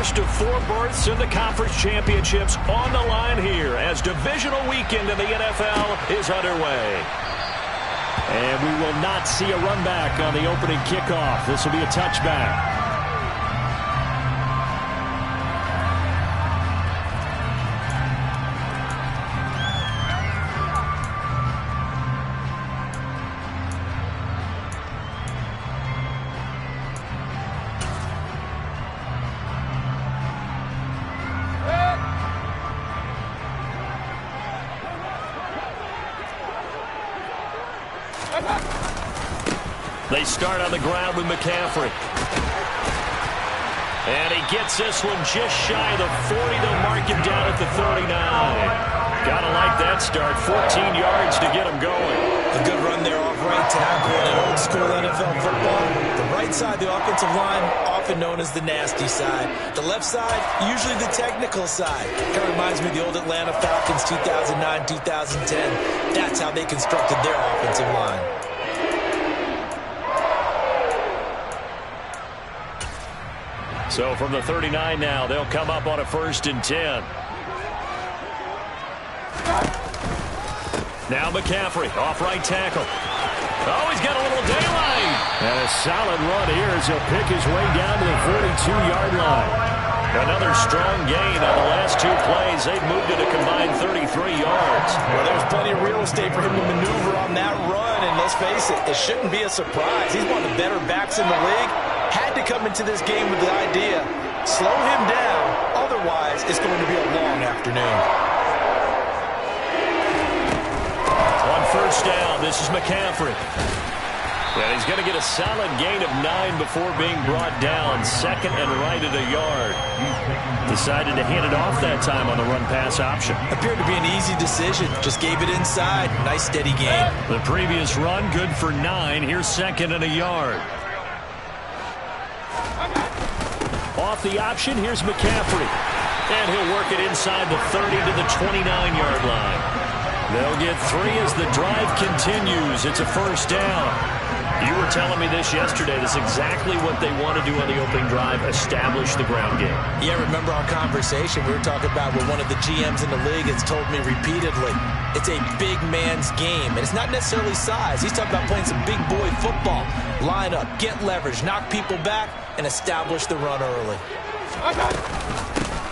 first of 4 berths in the conference championships on the line here as divisional weekend in the NFL is underway. And we will not see a run back on the opening kickoff. This will be a touchback. They start on the ground with McCaffrey. And he gets this one just shy of the 40. They'll mark him down at the 39. Gotta like that start. 14 yards to get him going. A good run there off right tackle in old school NFL football. The right side, the offensive line, often known as the nasty side. The left side, usually the technical side. Kind of reminds me of the old Atlanta Falcons 2009, 2010. That's how they constructed their offensive line. So from the 39 now, they'll come up on a 1st and 10. Now McCaffrey off right tackle. Oh, he's got a little daylight. And a solid run here as he'll pick his way down to the 42-yard line. Another strong gain on the last 2 plays. They've moved it a combined 33 yards. Well, there's plenty of real estate for him to maneuver on that run. And let's face it, it shouldn't be a surprise. He's one of the better backs in the league. Had to come into this game with the idea, slow him down, otherwise it's going to be a long afternoon. On 1st down, this is McCaffrey. And he's going to get a solid gain of 9 before being brought down. 2nd and right at a yard. Decided to hand it off that time on the run-pass option. Appeared to be an easy decision. Just gave it inside. Nice steady gain. The previous run, good for 9. Here's 2nd and a yard. Off the option, here's McCaffrey. And he'll work it inside the 30 to the 29-yard line. They'll get 3 as the drive continues. It's a 1st down. You were telling me this yesterday. This is exactly what they want to do on the opening drive, establish the ground game. Yeah, remember our conversation? We were talking about what one of the GMs in the league has told me repeatedly. It's a big man's game, and it's not necessarily size. He's talking about playing some big boy football. Line up, get leverage, knock people back, and establish the run early.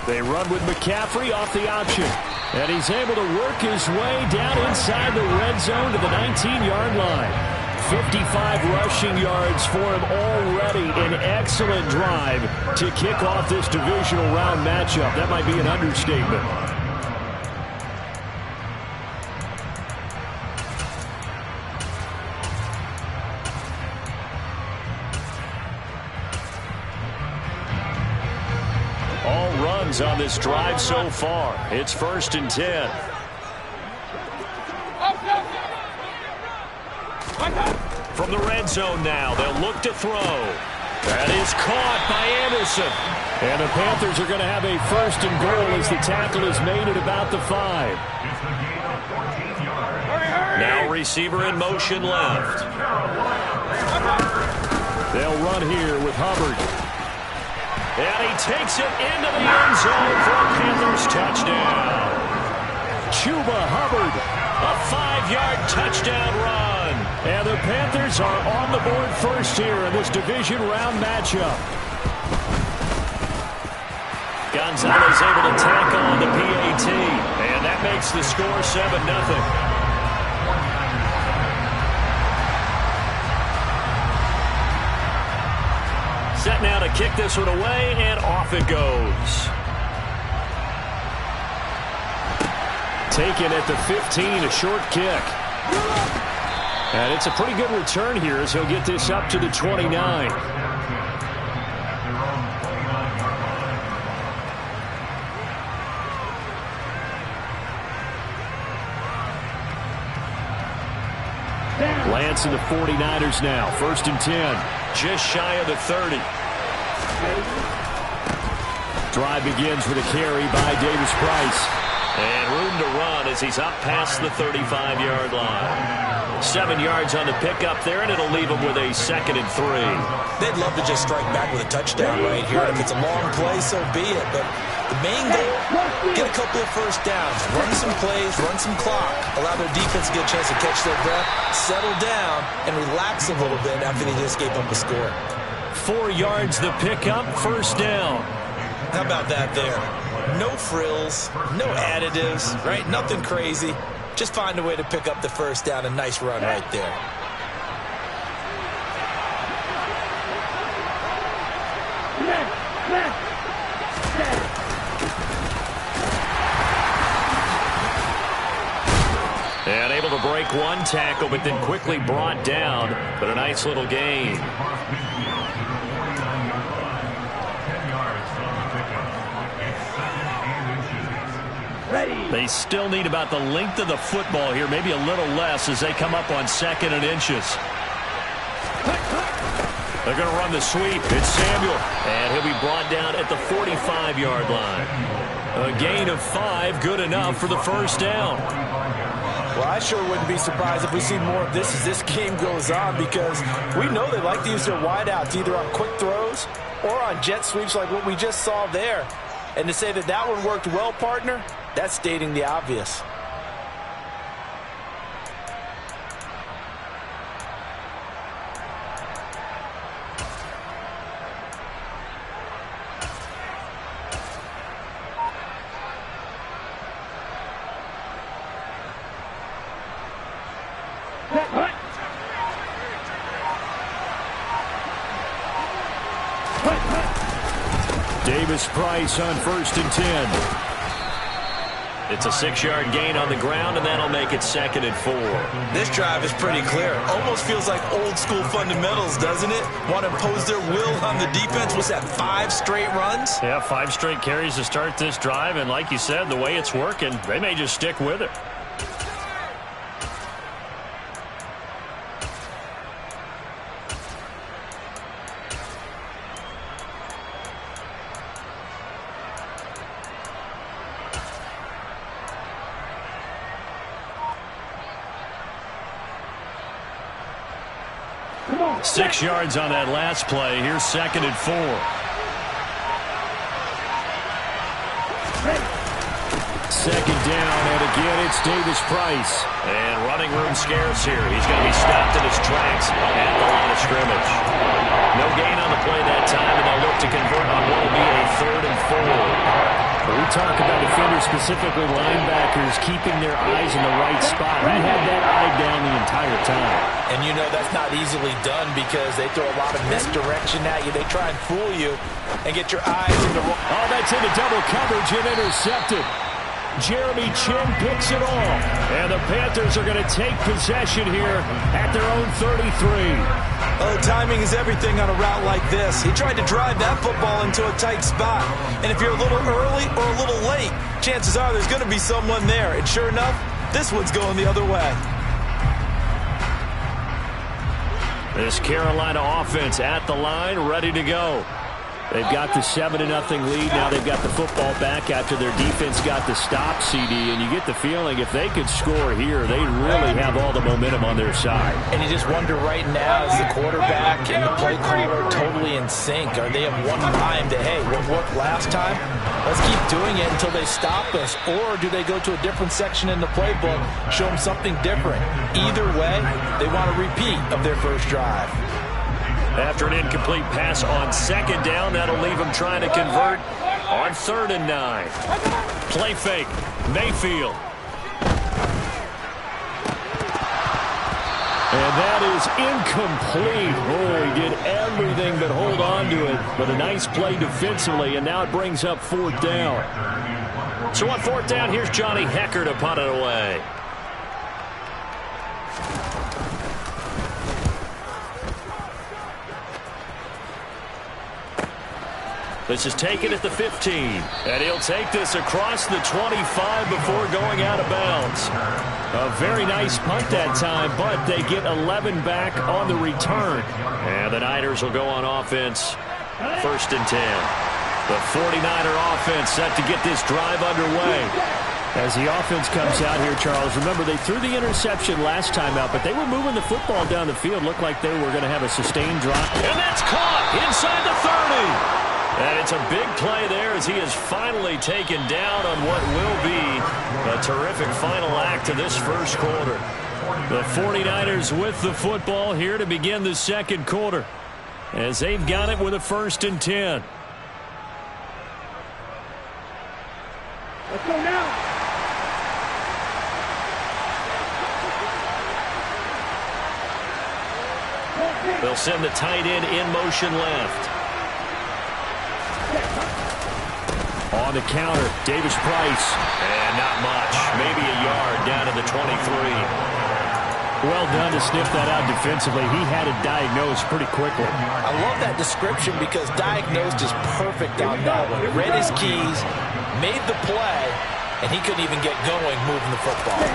They run with McCaffrey off the option. And he's able to work his way down inside the red zone to the 19-yard line. 55 rushing yards for him already. An excellent drive to kick off this divisional round matchup. That might be an understatement. All runs on this drive so far. It's 1st and 10. From the red zone now, they'll look to throw. That is caught by Anderson. And the Panthers are going to have a 1st and goal as the tackle is made at about the 5. Now receiver in motion left. They'll run here with Hubbard. And he takes it into the end zone for a Panthers touchdown. Chuba Hubbard, a 5-yard touchdown run. And the Panthers are on the board first here in this division round matchup. Gonzalez able to tack on the PAT. And that makes the score 7-0. Set now to kick this one away, and off it goes. Taken at the 15, a short kick. And it's a pretty good return here as he'll get this up to the 29. Lance and the 49ers now. 1st and 10. Just shy of the 30. Drive begins with a carry by Davis Price. And room to run as he's up past the 35-yard line. 7 yards on the pickup there, and it'll leave them with a 2nd and 3. They'd love to just strike back with a touchdown right here. If it's a long play, so be it. But the main goal, get a couple of first downs, run some plays, run some clock, allow their defense to get a chance to catch their breath, settle down, and relax a little bit after they just gave up a score. 4 yards the pickup, 1st down. How about that there? No frills, no additives, right? Nothing crazy. Just find a way to pick up the 1st down. A nice run right there. And able to break one tackle, but then quickly brought down. But a nice little gain. They still need about the length of the football here, maybe a little less as they come up on 2nd and inches. They're going to run the sweep. It's Samuel, and he'll be brought down at the 45-yard line. A gain of 5, good enough for the 1st down. Well, I sure wouldn't be surprised if we see more of this as this game goes on, because we know they like to use their wideouts either on quick throws or on jet sweeps like what we just saw there. And to say that that one worked well, partner, that's stating the obvious. Davis-Price on 1st and 10. It's a 6-yard gain on the ground, and that'll make it 2nd and 4. This drive is pretty clear. Almost feels like old school fundamentals, doesn't it? Want to impose their will on the defense. What's that, 5 straight runs? Yeah, 5 straight carries to start this drive, and like you said, the way it's working, they may just stick with it. on. 6 yards on that last play. Here's 2nd and 4. Second down, and again it's Davis-Price. And running room scarce here. He's going to be stopped in his tracks at the line of scrimmage. No gain on the play that time, and they'll look to convert on what will be a 3rd and 4. When we talk about defenders, specifically linebackers, keeping their eyes in the right spot. He had that eye down the entire time. And you know that's not easily done because they throw a lot of misdirection at you. They try and fool you and get your eyes in the wrong. Oh, that's into double coverage and intercepted. Jeremy Chinn picks it off. And the Panthers are going to take possession here at their own 33. Oh, timing is everything on a route like this. He tried to drive that football into a tight spot. And if you're a little early or a little late, chances are there's going to be someone there. And sure enough, this one's going the other way. This Carolina offense at the line, ready to go. They've got the 7-0 lead. Now they've got the football back after their defense got the stop, CD. And you get the feeling if they could score here, they really have all the momentum on their side. And you just wonder right now, is the quarterback and the play caller totally in sync? Are they of one mind that, hey, what worked last time? Let's keep doing it until they stop us. Or do they go to a different section in the playbook, show them something different? Either way, they want a repeat of their first drive. After an incomplete pass on 2nd down, that'll leave them trying to convert on 3rd and 9. Play fake, Mayfield. And that is incomplete. Oh, he did everything but hold on to it. But a nice play defensively, and now it brings up 4th down. So on 4th down, here's Johnny Hekker to punt it away. This is taken at the 15. And he'll take this across the 25 before going out of bounds. A very nice punt that time, but they get 11 back on the return. And the Niners will go on offense. 1st and 10. The 49er offense set to get this drive underway. As the offense comes out here, Charles, remember they threw the interception last time out, but they were moving the football down the field. Looked like they were going to have a sustained drop. And that's caught inside the 30. And it's a big play there as he is finally taken down on what will be a terrific final act of this first quarter. The 49ers with the football here to begin the second quarter as they've got it with a 1st and 10. Let's go now. They'll send the tight end in motion left. On the counter, Davis Price. And not much. Maybe a yard down to the 23. Well done to sniff that out defensively. He had it diagnosed pretty quickly. I love that description because diagnosed is perfect on that one. He read his keys, made the play, and he couldn't even get going moving the football.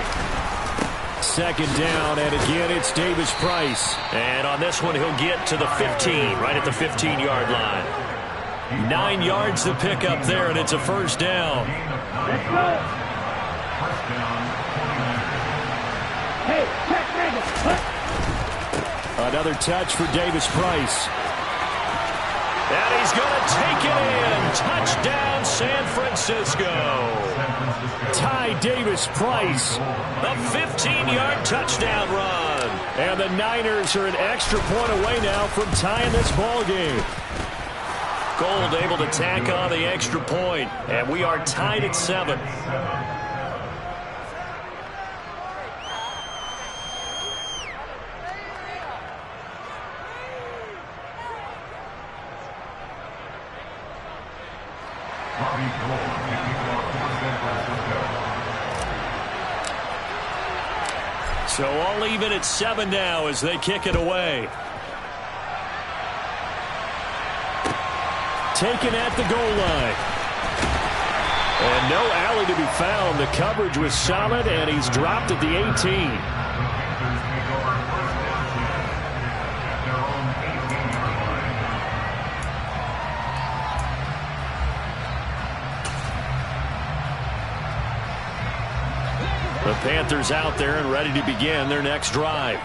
2nd down, and again it's Davis Price. And on this one, he'll get to the 15, right at the 15-yard line. 9 yards to pick up there, and it's a 1st down. Let's go. Hey, another touch for Davis Price. And he's going to take it in. Touchdown, San Francisco. Ty Davis Price. A 15-yard touchdown run. And the Niners are an extra point away now from tying this ball game. Gold able to tack on the extra point, and we are tied at 7. So all even at 7 now as they kick it away. Taken at the goal line. And no alley to be found. The coverage was solid, and he's dropped at the 18. The Panthers out there and ready to begin their next drive.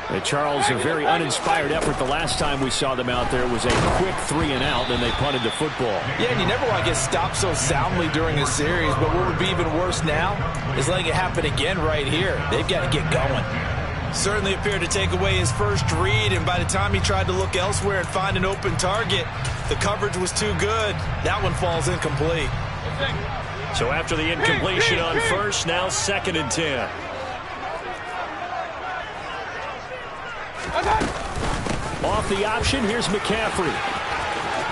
And Charles, a very uninspired effort the last time we saw them out there. It was a quick 3 and out, and they punted the football. Yeah, and you never want to get stopped so soundly during a series, but what would be even worse now is letting it happen again right here. They've got to get going. Certainly appeared to take away his first read, and by the time he tried to look elsewhere and find an open target, the coverage was too good. That one falls incomplete. So after the incompletion on first, now 2nd and 10. Off the option, here's McCaffrey.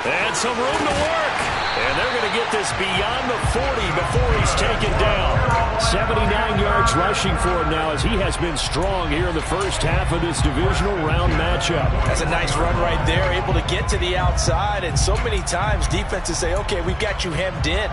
And some room to work. And they're going to get this beyond the 40 before he's taken down. 79 yards rushing for him now as he has been strong here in the first half of this divisional round matchup. That's a nice run right there, able to get to the outside. And so many times defenses say, okay, we've got you hemmed in.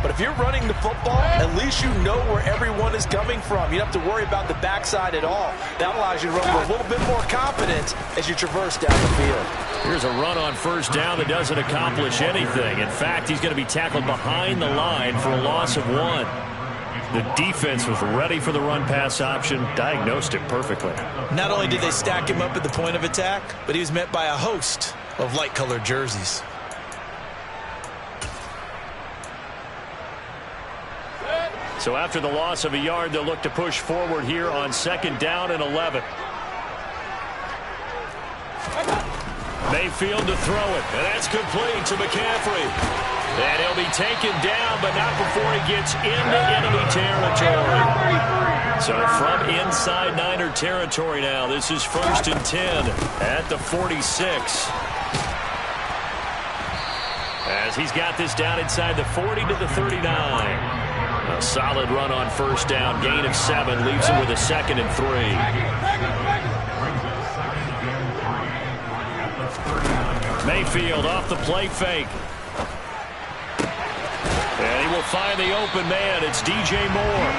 But if you're running the football, at least you know where everyone is coming from. You don't have to worry about the backside at all. That allows you to run with a little bit more confidence as you traverse down the field. Here's a run on first down that doesn't accomplish anything. In fact, he's going to be tackled behind the line for a loss of 1. The defense was ready for the run-pass option, diagnosed it perfectly. Not only did they stack him up at the point of attack, but he was met by a host of light-colored jerseys. So after the loss of a yard, they'll look to push forward here on 2nd down and 11. Mayfield to throw it, and that's complete to McCaffrey. And he'll be taken down, but not before he gets into enemy territory. So from inside Niner territory now, this is 1st and 10 at the 46. As he's got this down inside the 40 to the 39. A solid run on first down, gain of 7, leaves him with a 2nd and 3. Mayfield off the play fake. And he will find the open man. It's DJ Moore.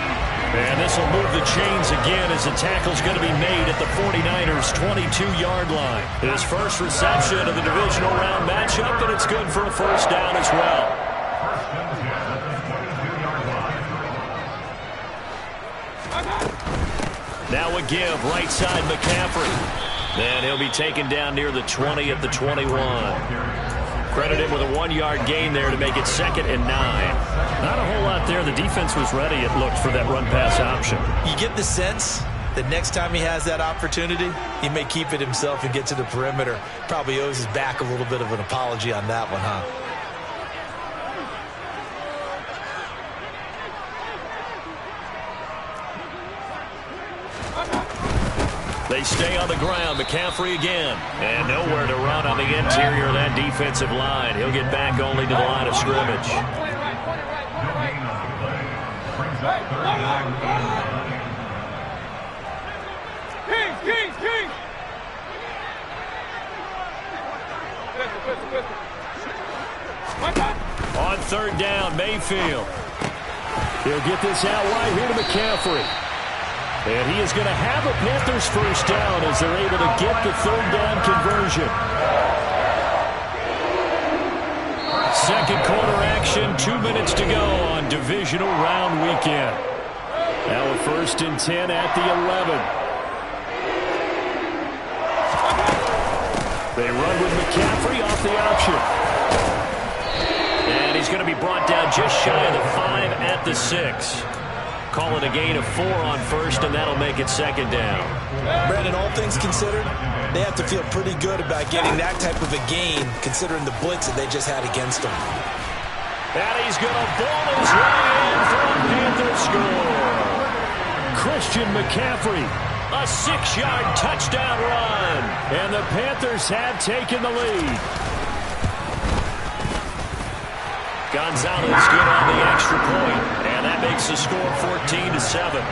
And this will move the chains again as the tackle's going to be made at the 49ers' 22-yard line. His first reception of the divisional round matchup, and it's good for a first down as well. Now a give, right side McCaffrey. And he'll be taken down near the 20 at the 21. Credit him with a 1-yard gain there to make it 2nd and 9. Not a whole lot there. The defense was ready, it looked, for that run-pass option. You get the sense that next time he has that opportunity, he may keep it himself and get to the perimeter. Probably owes his back a little bit of an apology on that one, huh? They stay on the ground. McCaffrey again. And nowhere to run on the interior of that defensive line. He'll get back only to the line of scrimmage. King! On 3rd down, Mayfield. He'll get this out wide here to McCaffrey. And he is going to have a Panthers first down as they're able to get the 3rd down conversion. Second quarter action, 2 minutes to go on divisional round weekend. Now a 1st and 10 at the 11. They run with McCaffrey off the option. And he's going to be brought down just shy of the 5 at the 6. Call it a gain of 4 on 1st, and that'll make it 2nd down. Brandon, all things considered, they have to feel pretty good about getting that type of a gain, considering the blitz that they just had against them. And he's going to ball his way in for a Panthers score. Christian McCaffrey, a 6-yard touchdown run. And the Panthers have taken the lead. Gonzalez good on the extra point, and that makes the score 14-7.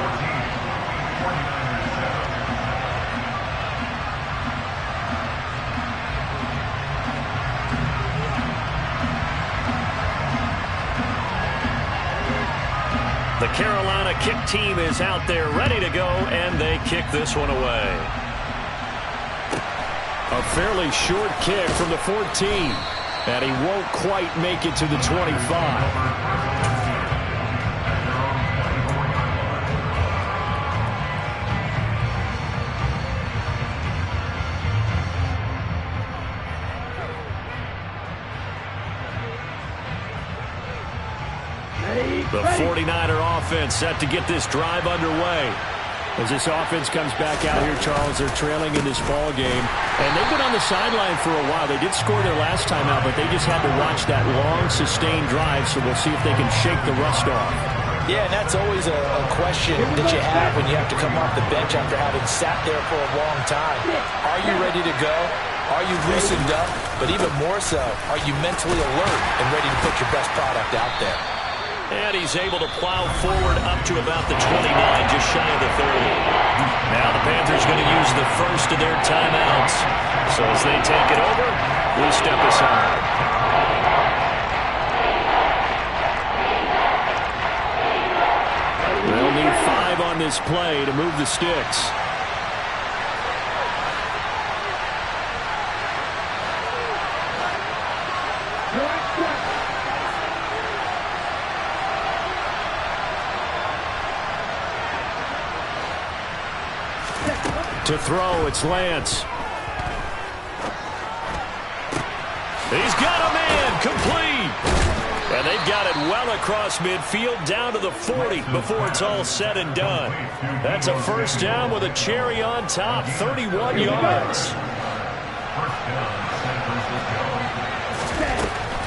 The Carolina kick team is out there ready to go, and they kick this one away. A fairly short kick from the 14. And he won't quite make it to the 25. The 49er offense set to get this drive underway. As this offense comes back out here, Charles, they're trailing in this ball game. And they've been on the sideline for a while. They did score their last time out, but they just had to watch that long, sustained drive, so we'll see if they can shake the rust off. Yeah, and that's always a question that you have when you have to come off the bench after having sat there for a long time. Are you ready to go? Are you loosened up? But even more so, are you mentally alert and ready to put your best product out there? And he's able to plow forward up to about the 29, just shy of the 30. Now the Panthers going to use the first of their timeouts. So as they take it over, we step aside. They'll need 5 on this play to move the sticks. To throw, it's Lance. He's got a man, complete. And they've got it well across midfield, down to the 40 before it's all said and done. That's a first down with a cherry on top, 31 yards.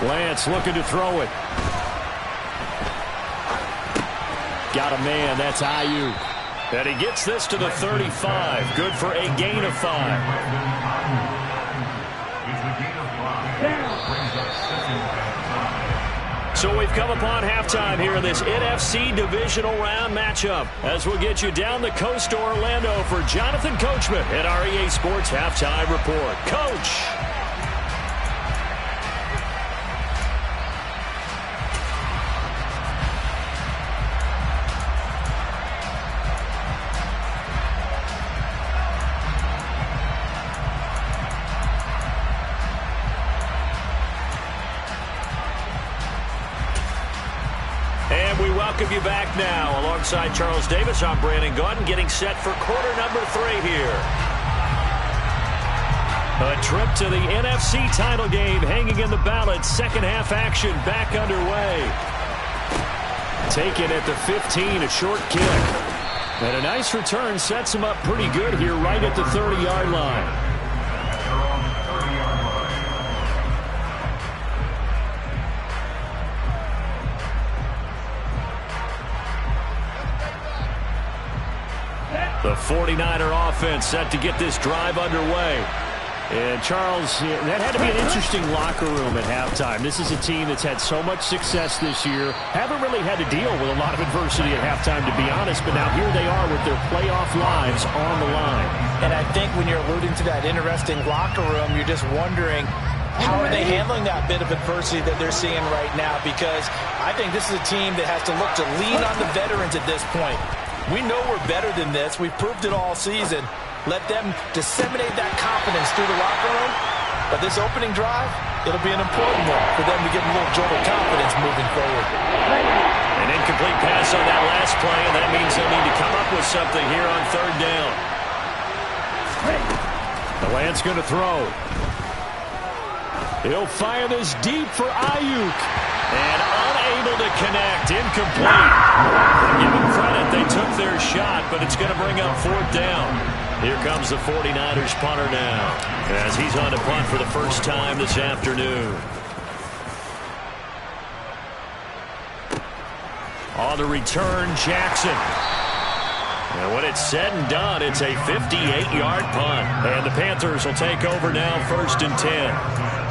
Lance looking to throw it. Got a man, that's Ayuk. And he gets this to the 35. Good for a gain of 5. So we've come upon halftime here in this NFC divisional round matchup. As we'll get you down the coast to Orlando for Jonathan Coachman at our EA Sports Halftime Report. Coach. And we welcome you back now. Alongside Charles Davis, I'm Brandon Gaudin, getting set for quarter number 3 here. A trip to the NFC title game hanging in the balance. Second half action back underway. Taken at the 15, a short kick. And a nice return sets him up pretty good here right at the 30-yard line. The 49er offense set to get this drive underway. And Charles, that had to be an interesting locker room at halftime. This is a team that's had so much success this year. Haven't really had to deal with a lot of adversity at halftime, to be honest. But now here they are with their playoff lives on the line. And I think when you're alluding to that interesting locker room, you're just wondering, how are they handling that bit of adversity that they're seeing right now? Because I think this is a team that has to look to lean on the veterans at this point. We know we're better than this. We've proved it all season. Let them disseminate that confidence through the locker room. But this opening drive, it'll be an important one for them to get a little jolt of confidence moving forward. An incomplete pass on that last play, and that means they'll need to come up with something here on third down. The Lance going to throw. He'll fire this deep for Ayuk. And unable to connect. Incomplete. Give them credit. They took their shot, but it's going to bring up fourth down. Here comes the 49ers punter now, as he's on to punt for the first time this afternoon. On the return, Jackson. And when it's said and done, it's a 58-yard punt. And the Panthers will take over now, 1st and 10.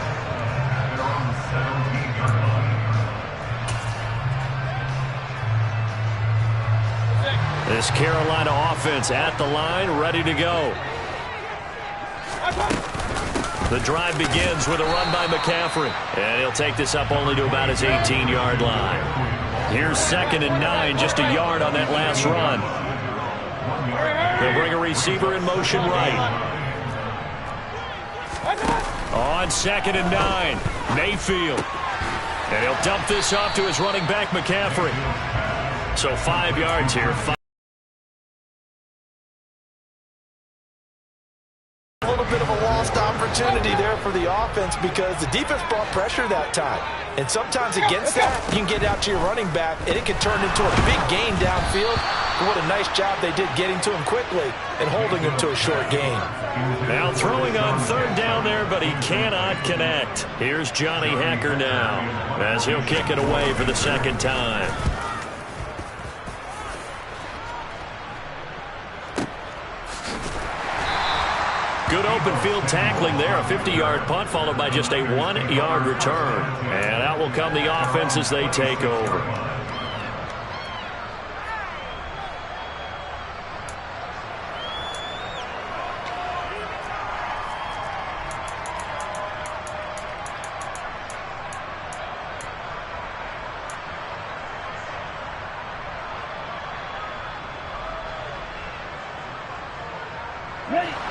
This Carolina offense at the line, ready to go. The drive begins with a run by McCaffrey. And he'll take this up only to about his 18-yard line. Here's 2nd and 9, just a yard on that last run. They'll bring a receiver in motion right. On 2nd and 9, Mayfield. And he'll dump this off to his running back, McCaffrey. So 5 yards here. A little bit of a lost opportunity there for the offense because the defense brought pressure that time. And sometimes against that, you can get out to your running back, and it can turn into a big gain downfield. But what a nice job they did getting to him quickly and holding him to a short gain. Now throwing on third down there, but he cannot connect. Here's Johnny Hekker now, as he'll kick it away for the second time. Good open field tackling there. A 50-yard punt followed by just a 1-yard return. And out will come the offense as they take over.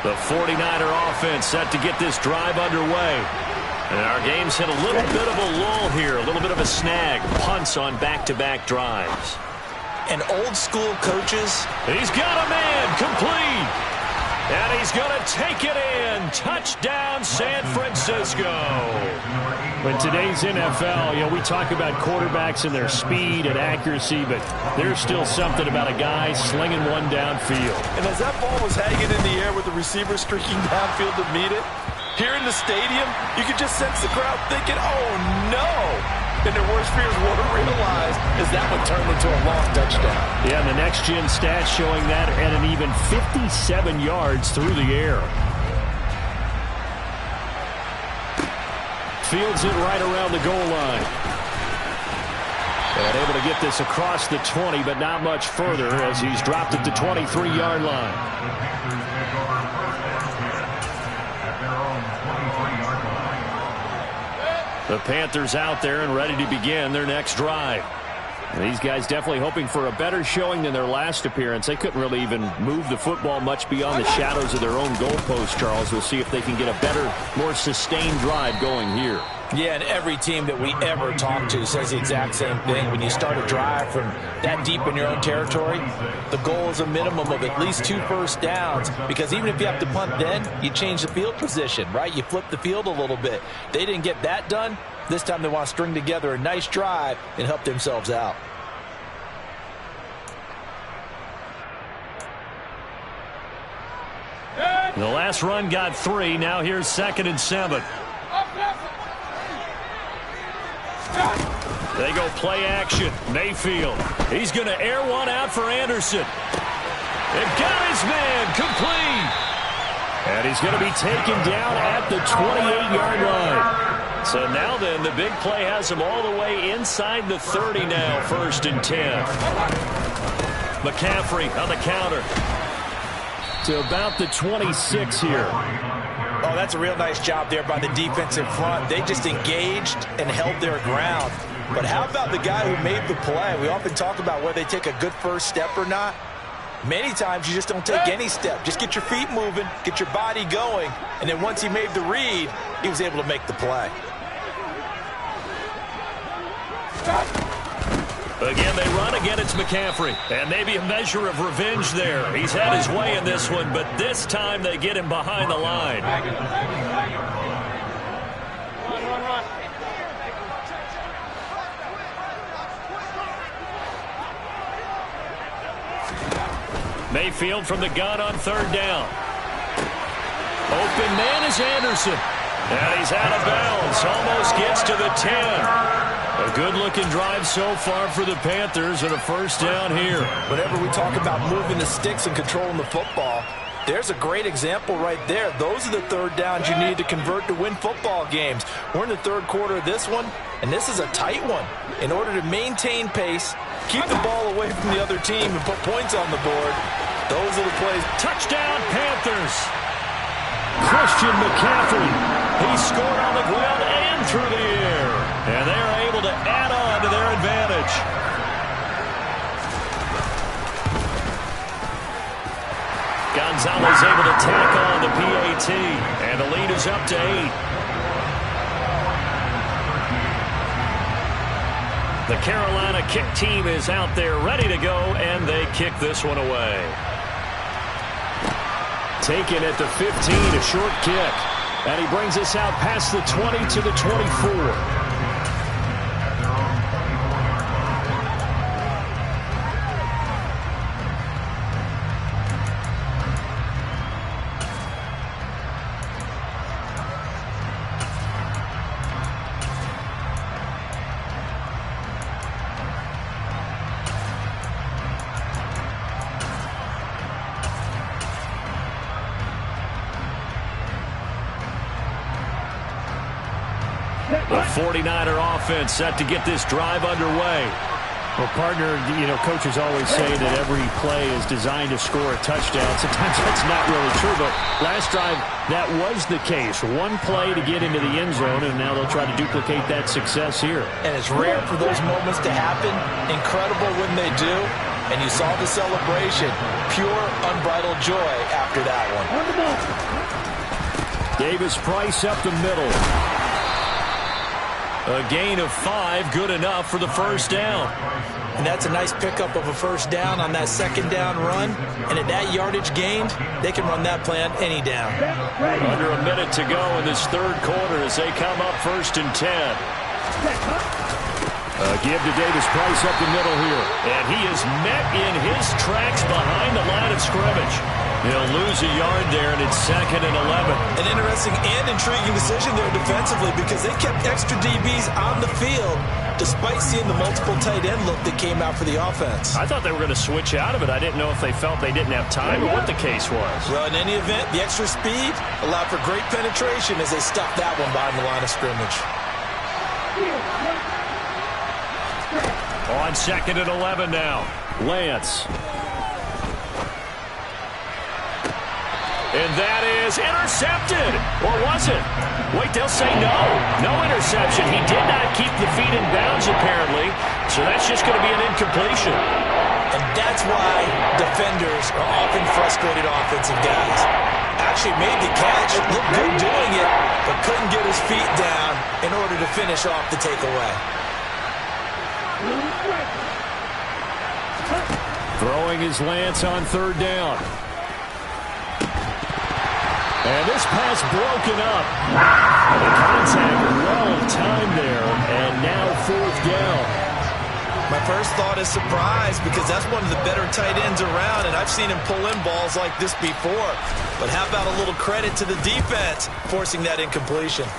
The 49er offense set to get this drive underway. And our game's hit a little bit of a lull here, a little bit of a snag. Punts on back-to-back drives. And old-school coaches. He's got a man, complete. And he's going to take it in. Touchdown, San Francisco. In today's NFL, we talk about quarterbacks and their speed and accuracy, but there's still something about a guy slinging one downfield. And as that ball was hanging in the air with the receiver streaking downfield to meet it, here in the stadium, you could just sense the crowd thinking, oh, no. And their worst fears were realized as that one turned into a long touchdown. Yeah, and the next-gen stats showing that at an even 57 yards through the air. Fields it right around the goal line. And able to get this across the 20, but not much further as he's dropped at the 23-yard line. The Panthers out there and ready to begin their next drive. These guys definitely hoping for a better showing than their last appearance. They couldn't really even move the football much beyond the shadows of their own goalpost, Charles. We'll see if they can get a better, more sustained drive going here. Yeah, and every team that we ever talk to says the exact same thing. When you start a drive from that deep in your own territory, the goal is a minimum of at least 2 first downs, because even if you have to punt then, you change the field position, right? You flip the field a little bit. They didn't get that done. This time they want to string together a nice drive and help themselves out. The last run got 3. Now here's 2nd and 7. They go play action. Mayfield. He's going to air one out for Anderson. They've got his man complete. And he's going to be taken down at the 28-yard line. So now then, the big play has him all the way inside the 30 now, 1st and 10. McCaffrey on the counter to about the 26 here. Oh, that's a real nice job there by the defense in front. They just engaged and held their ground. But how about the guy who made the play? We often talk about whether they take a good first step or not. Many times you just don't take any step. Just get your feet moving, get your body going, and then once he made the read, he was able to make the play. Again, they run. Again, it's McCaffrey. And maybe a measure of revenge there. He's had his way in this one, but this time they get him behind the line. Mayfield from the gun on 3rd down. Open man is Anderson. And he's out of bounds. Almost gets to the 10. A good-looking drive so far for the Panthers, and a 1st down here. Whenever we talk about moving the sticks and controlling the football, there's a great example right there. Those are the 3rd downs you need to convert to win football games. We're in the 3rd quarter of this one, and this is a tight one. In order to maintain pace, keep the ball away from the other team, and put points on the board, those are the plays. Touchdown, Panthers! Christian McCaffrey. He scored on the ground and through the air. And they're able to add on to their advantage. Gonzalez able to tack on the PAT. And the lead is up to 8. The Carolina kick team is out there ready to go, and they kick this one away. Taken at the 15, a short kick. And he brings us out past the 20 to the 24. The 49er offense set to get this drive underway. Well, partner, coaches always say that every play is designed to score a touchdown. Sometimes that's not really true, but last drive, that was the case. One play to get into the end zone, and now they'll try to duplicate that success here. And it's rare for those moments to happen. Incredible when they do. And you saw the celebration. Pure, unbridled joy after that one. Davis-Price up the middle. A gain of 5, good enough for the 1st down. And that's a nice pickup of a 1st down on that 2nd down run. And at that yardage gained, they can run that play on any down. Under a minute to go in this 3rd quarter as they come up 1st and 10. Give to Davis-Price up the middle here. And he is met in his tracks behind the line of scrimmage. He'll lose a yard there, and it's 2nd and 11. An interesting and intriguing decision there defensively, because they kept extra DBs on the field despite seeing the multiple tight end look that came out for the offense. I thought they were going to switch out of it. I didn't know if they felt they didn't have time or what the case was. Well, in any event, the extra speed allowed for great penetration as they stuffed that one behind the line of scrimmage. On 2nd and 11 now. Lance. And that is intercepted. Or was it? Wait, they'll say no. No interception. He did not keep the feet in bounds, apparently. So that's just going to be an incompletion. And that's why defenders are often frustrated offensive guys. Actually made the catch, looked good doing it, but couldn't get his feet down in order to finish off the takeaway. Throwing his Lance on third down. And this pass broken up. The contact well-timed there, and now fourth down. My first thought is surprise because that's one of the better tight ends around, and I've seen him pull in balls like this before. But how about a little credit to the defense forcing that incompletion?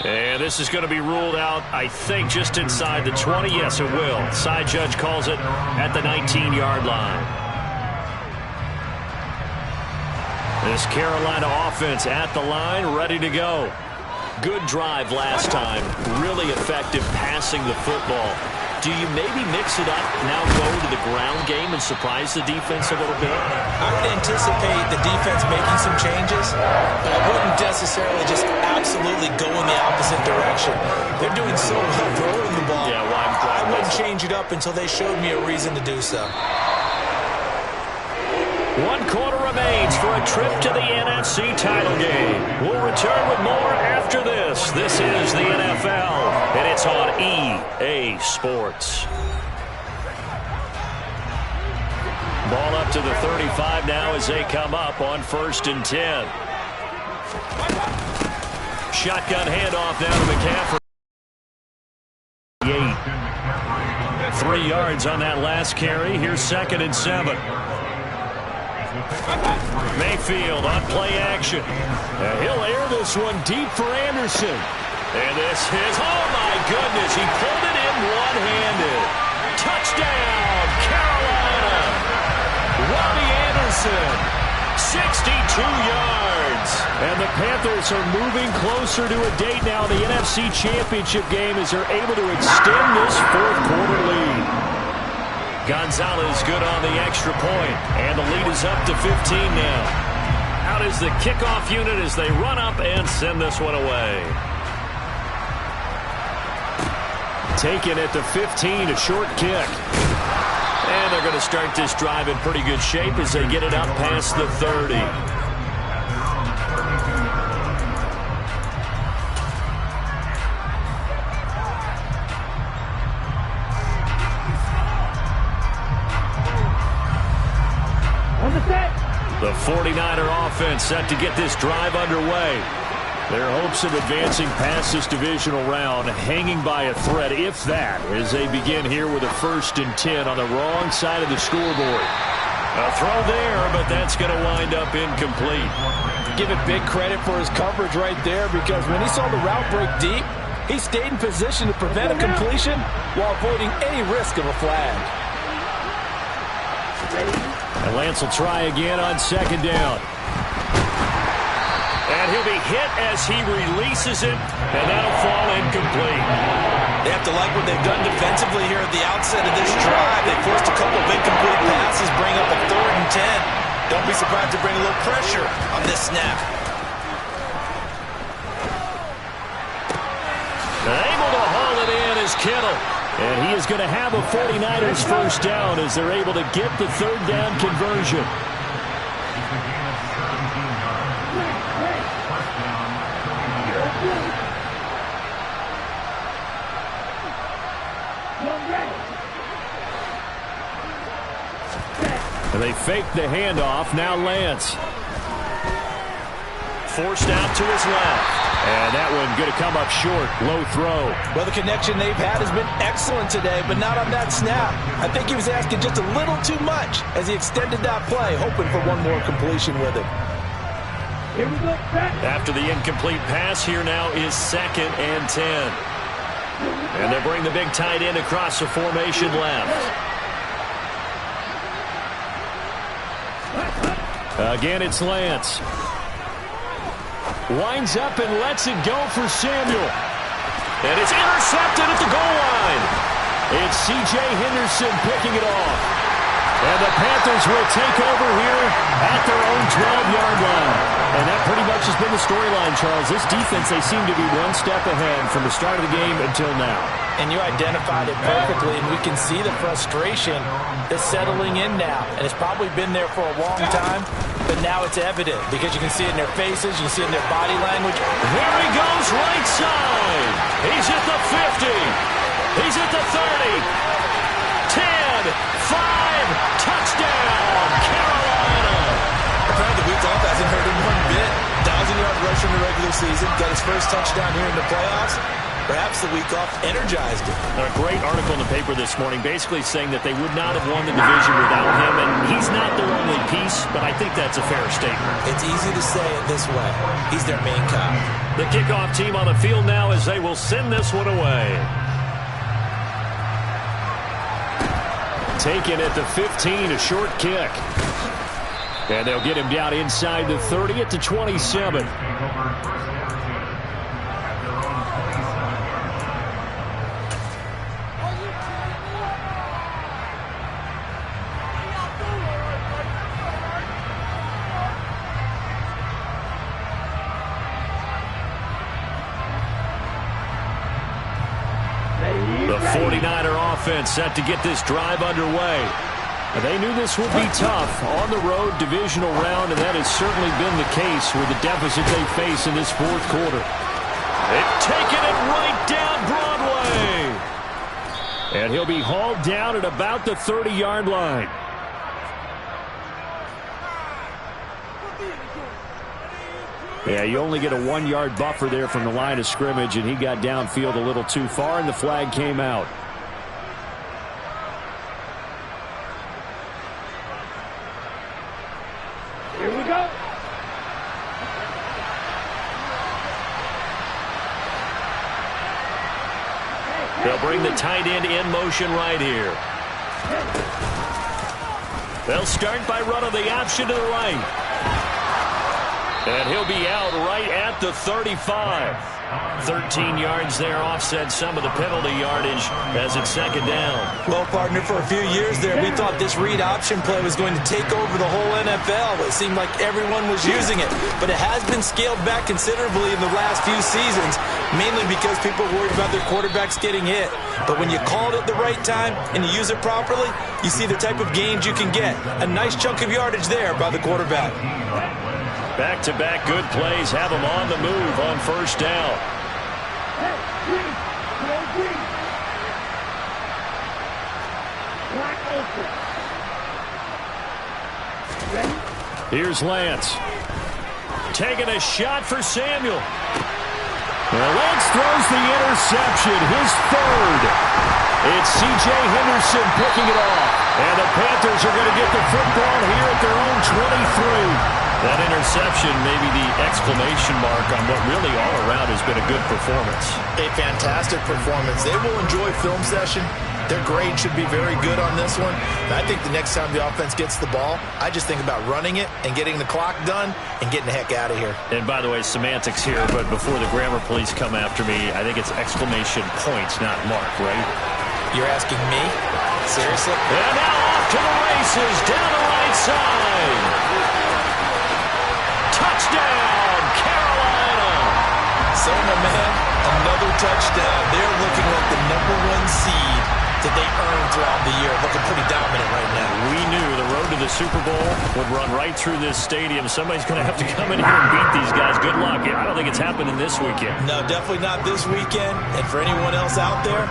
And this is going to be ruled out, I think, just inside the 20. Yes, it will. Side judge calls it at the 19-yard line. This Carolina offense at the line, ready to go. Good drive last time. Really effective passing the football. Do you maybe mix it up, now go to the ground game and surprise the defense a little bit? I would anticipate the defense making some changes, but I wouldn't necessarily just absolutely go in the opposite direction. They're doing so well throwing the ball. Yeah, well, I wouldn't change it up until they showed me a reason to do so. 1 quarter remains for a trip to the NFC title game. We'll return with more after this. This is the NFL, and it's on EA Sports. Ball up to the 35 now as they come up on 1st and 10. Shotgun handoff down to McCaffrey. 3 yards on that last carry. Here's 2nd and 7. Mayfield on play action. He'll air this one deep for Anderson. And this is, oh my goodness, he pulled it in one-handed. Touchdown, Carolina. Robbie Anderson, 62 yards. And the Panthers are moving closer to a date now in the NFC Championship game as they're able to extend this 4th quarter lead. Gonzalez good on the extra point, and the lead is up to 15 now. Out is the kickoff unit as they run up and send this one away. Taken at the 15, a short kick. And they're going to start this drive in pretty good shape as they get it up past the 30. The 49er offense set to get this drive underway. Their hopes of advancing past this divisional round hanging by a thread, if that, as they begin here with a 1st and 10 on the wrong side of the scoreboard. A throw there, but that's going to wind up incomplete. Give it big credit for his coverage right there because when he saw the route break deep, he stayed in position to prevent a completion while avoiding any risk of a flag. And Lance will try again on 2nd down. And he'll be hit as he releases it, and that'll fall incomplete. They have to like what they've done defensively here at the outset of this drive. They forced a couple of incomplete passes, bring up a 3rd and 10. Don't be surprised to bring a little pressure on this snap. Able to haul it in is Kittle. And he is going to have a 49ers 1st down as they're able to get the 3rd down conversion. And they fake the handoff. Now Lance. Forced out to his left. And that one going to come up short. Low throw. Well, the connection they've had has been excellent today, but not on that snap. I think he was asking just a little too much as he extended that play, hoping for one more completion with it. Here we go, After the incomplete pass, here now is 2nd and 10. And they bring the big tight end across the formation left. Again, it's Lance. Winds up and lets it go for Samuel. And it's intercepted at the goal line. It's C.J. Henderson picking it off. And the Panthers will take over here at their own 12-yard line. And that pretty much has been the storyline, Charles. This defense, they seem to be one step ahead from the start of the game until now. And you identified it perfectly, and we can see the frustration that's settling in now. And it's probably been there for a long time, but now it's evident because you can see it in their faces, you can see it in their body language. Here he goes, right side. He's at the 50. He's at the 30. 10, 5, touchdown, Carolina. Apparently the week off hasn't hurt him one bit. 1,000-yard rush in the regular season, got his first touchdown here in the playoffs. Perhaps the week off energized him. A great article in the paper this morning basically saying that they would not have won the division without him, and he's not their only piece, but I think that's a fair statement. It's easy to say it this way. He's their main guy. The kickoff team on the field now as they will send this one away. Taken at the 15, a short kick. And they'll get him down inside the 30 at the 27. The 49er offense set to get this drive underway. They knew this would be tough on the road divisional round, and that has certainly been the case with the deficit they face in this fourth quarter. They've taken it right down Broadway. And he'll be hauled down at about the 30-yard line. Yeah, you only get a 1-yard buffer there from the line of scrimmage, and he got downfield a little too far, and the flag came out. Here we go. They'll bring the tight end in motion right here. They'll start by running the option to the right. And he'll be out right at the 35. 13 yards there, offset some of the penalty yardage as it's second down. Well, partner, for a few years there, we thought this read option play was going to take over the whole NFL. It seemed like everyone was using it, but it has been scaled back considerably in the last few seasons, mainly because people are worried about their quarterbacks getting hit. But when you call it at the right time and you use it properly, you see the type of gains you can get. A nice chunk of yardage there by the quarterback. Back-to-back good plays have them on the move on first down. Here's Lance. Taking a shot for Samuel. Well, Lance throws the interception, his third. It's C.J. Henderson picking it off. And the Panthers are going to get the football here at their own 23. That interception may be the exclamation mark on what really all around has been a good performance. A fantastic performance. They will enjoy film session. Their grade should be very good on this one. And I think the next time the offense gets the ball, I just think about running it and getting the clock done and getting the heck out of here. And by the way, semantics here, but before the grammar police come after me, I think it's exclamation points, not mark, right? You're asking me? Seriously? And now off to the races, down the right side. Touchdown, Carolina. So, my man, another touchdown. They're looking like the #1 seed that they earned throughout the year. Looking pretty dominant right now. We knew the road to the Super Bowl would run right through this stadium. Somebody's going to have to come in here and beat these guys. Good luck. I don't think it's happening this weekend. No, definitely not this weekend. And for anyone else out there,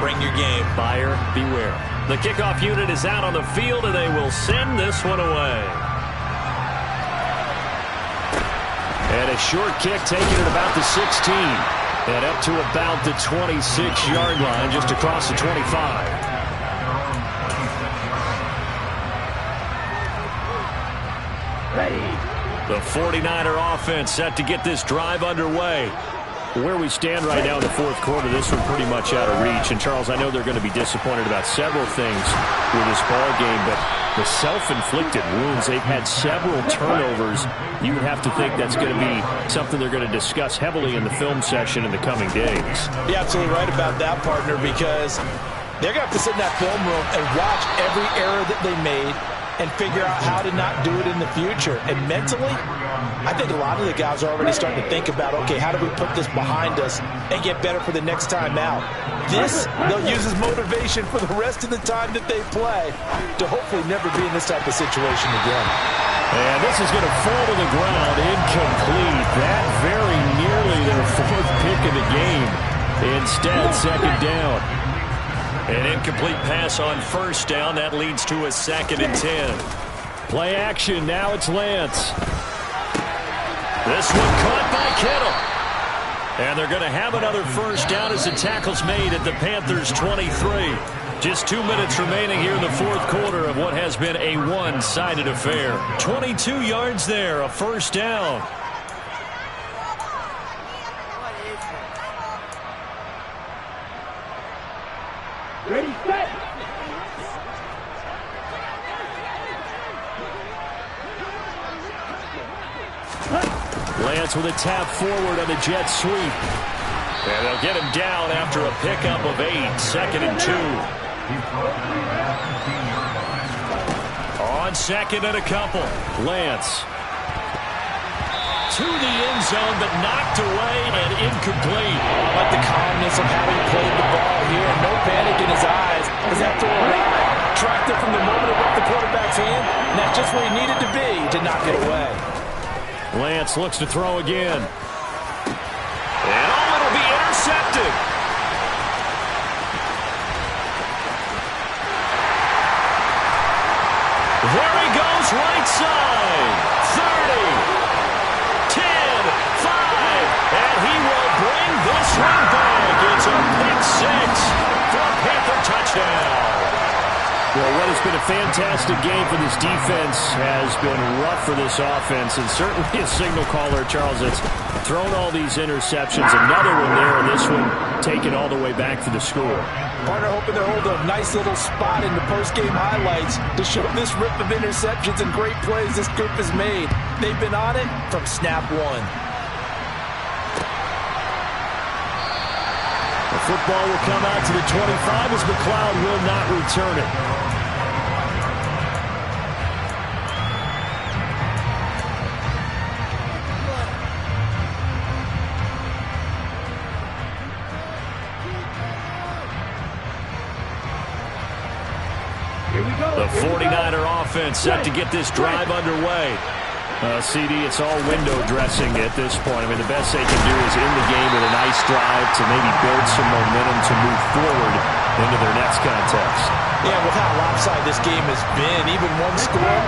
bring your game. Buyer beware. The kickoff unit is out on the field, and they will send this one away. And a short kick taken at about the 16. And up to about the 26-yard line, just across the 25. The 49er offense set to get this drive underway. Where we stand right now in the fourth quarter, this one pretty much out of reach. And, Charles, I know they're going to be disappointed about several things with this ball game, but the self-inflicted wounds, they've had several turnovers. You would have to think that's going to be something they're going to discuss heavily in the film session in the coming days. You're absolutely right about that, partner, because They're going to have to sit in that film room and watch every error that they made and figure out how to not do it in the future. And mentally, I think a lot of the guys are already starting to think about, okay, how do we put this behind us and get better for the next time out? This, they'll use as motivation for the rest of the time that they play to hopefully never be in this type of situation again. And this is going to fall to the ground, incomplete. That very nearly their fourth pick of the game. Instead, second down. An incomplete pass on first down. That leads to a 2nd and 10. Play action. Now it's Lance. This one caught by Kittle. And they're going to have another first down as the tackle's made at the Panthers' 23. Just 2 minutes remaining here in the fourth quarter of what has been a one-sided affair. 22 yards there, a first down. Ready, set. Lance with a tap forward on the jet sweep. And they'll get him down after a pickup of 8, 2nd and 2. On 2nd and a couple. Lance. To the end zone, but knocked away and incomplete. I like the calmness of having played the ball here. No panic in his eyes as that throw arrived. Tracked it from the moment it left the quarterback's hand, and that's just where he needed to be to knock it away. Lance looks to throw again. And it'll be intercepted. There he goes, right side. 30. 10, 5, and he will bring this one back. It's a pick 6 for a Panther touchdown. Well, what has been a fantastic game for this defense has been rough for this offense, and certainly a signal caller, Charles, that's thrown all these interceptions. Another one there, and this one taken all the way back for the score. Partner hoping to hold a nice little spot in the post-game highlights to show this rip of interceptions and great plays this group has made. They've been on it from snap one. The football will come out to the 25 as McLeod will not return it. The 49er offense set to get this drive underway. CD, it's all window dressing at this point. I mean, the best they can do is in the game with a nice drive to maybe build some momentum to move forward into their next contest. Yeah, with how lopsided this game has been, even one score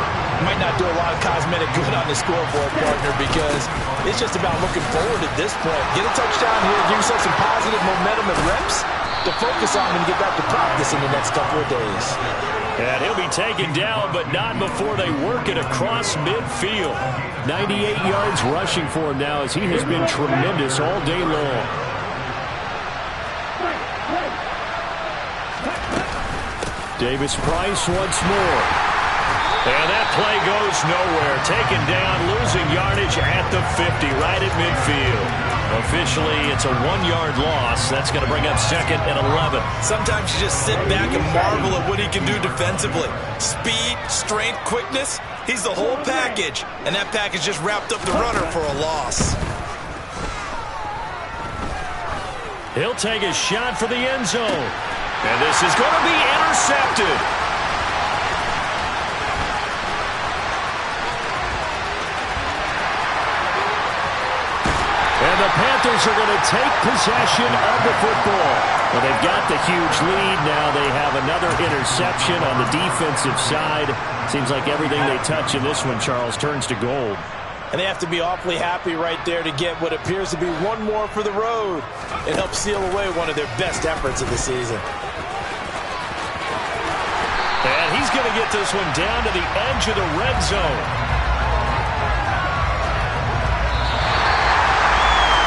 might not do a lot of cosmetic good on the scoreboard, partner, because it's just about looking forward at this point. Get a touchdown here, give yourself some positive momentum and reps to focus on and get back to practice in the next couple of days. And he'll be taken down, but not before they work it across midfield. 98 yards rushing for him now as he has been tremendous all day long. Davis Price once more. And that play goes nowhere. Taken down, losing yardage at the 50, right at midfield. Officially, it's a 1-yard loss. That's going to bring up 2nd and 11. Sometimes you just sit back and marvel at what he can do defensively. Speed, strength, quickness, he's the whole package. And that package just wrapped up the runner for a loss. He'll take a shot for the end zone. And this is going to be intercepted. And the Panthers are going to take possession of the football. Well, they've got the huge lead. Now they have another interception on the defensive side. Seems like everything they touch in this one, Charles, turns to gold. And they have to be awfully happy right there to get what appears to be one more for the road and help seal away one of their best efforts of the season. And he's going to get this one down to the edge of the red zone.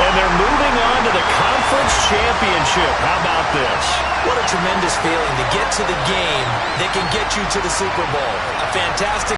And they're moving on to the conference championship. How about this? What a tremendous feeling to get to the game that can get you to the Super Bowl. A fantastic